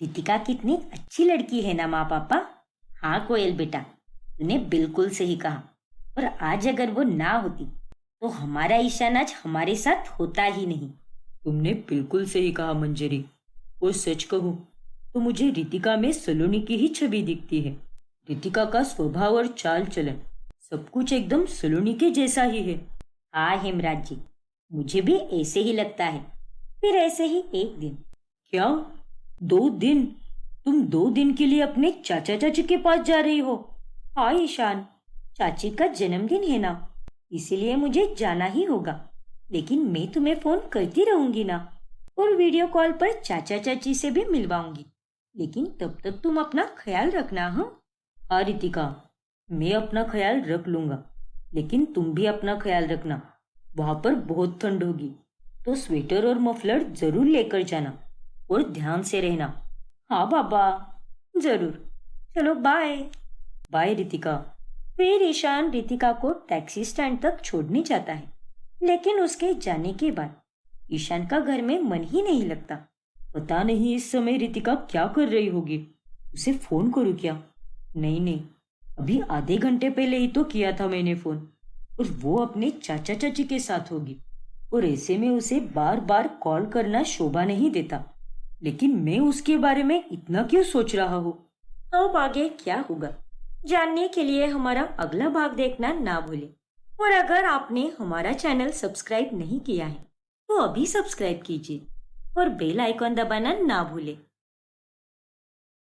रितिका कितनी अच्छी लड़की है ना माँ पापा। हाँ कोयल बेटा, तूने बिल्कुल सही कहा। और आज अगर वो ना होती तो हमारा ईशान आज हमारे साथ होता ही नहीं। तुमने बिल्कुल सही कहा मंजरी। और सच कहूँ तो मुझे रितिका में सलोनी की ही छवि दिखती है। रितिका का स्वभाव और चाल चलन सब कुछ एकदम सलोनी के जैसा ही है। हाँ हेमराज जी, मुझे भी ऐसे ही लगता है। फिर ऐसे ही एक दिन। क्या 2 दिन? तुम 2 दिन के लिए अपने चाचा चाची के पास जा रही हो? हाँ ईशान, चाची का जन्मदिन है ना, इसीलिए मुझे जाना ही होगा। लेकिन मैं तुम्हें फोन करती रहूंगी ना, और वीडियो कॉल पर चाचा चाची से भी मिलवाऊंगी। लेकिन तब तक तुम अपना ख्याल रखना। हाँ हाँ रितिका, मैं अपना ख्याल रख लूंगा, लेकिन तुम भी अपना ख्याल रखना। वहां पर बहुत ठंड होगी, तो स्वेटर और मफलर जरूर लेकर जाना और ध्यान से रहना। हाँ बाबा, जरूर। चलो बाय। बाय रितिका। फिर ईशान रितिका को टैक्सी स्टैंड तक छोड़ने जाता है, लेकिन उसके जाने के बाद ईशान का घर में मन ही नहीं लगता। पता नहीं इस समय रितिका क्या कर रही होगी। उसे फोन करूँ क्या? नहीं, अभी आधे घंटे पहले ही तो किया था मैंने फोन, और वो अपने चाचा चाची के साथ होगी, और ऐसे में उसे बार बार कॉल करना शोभा नहीं देता। लेकिन मैं उसके बारे में इतना क्यों सोच रहा हूँ? अब आगे क्या होगा जानने के लिए हमारा अगला भाग देखना ना भूलें। और अगर आपने हमारा चैनल सब्सक्राइब नहीं किया है तो अभी सब्सक्राइब कीजिए और बेल आइकॉन दबाना ना भूलें।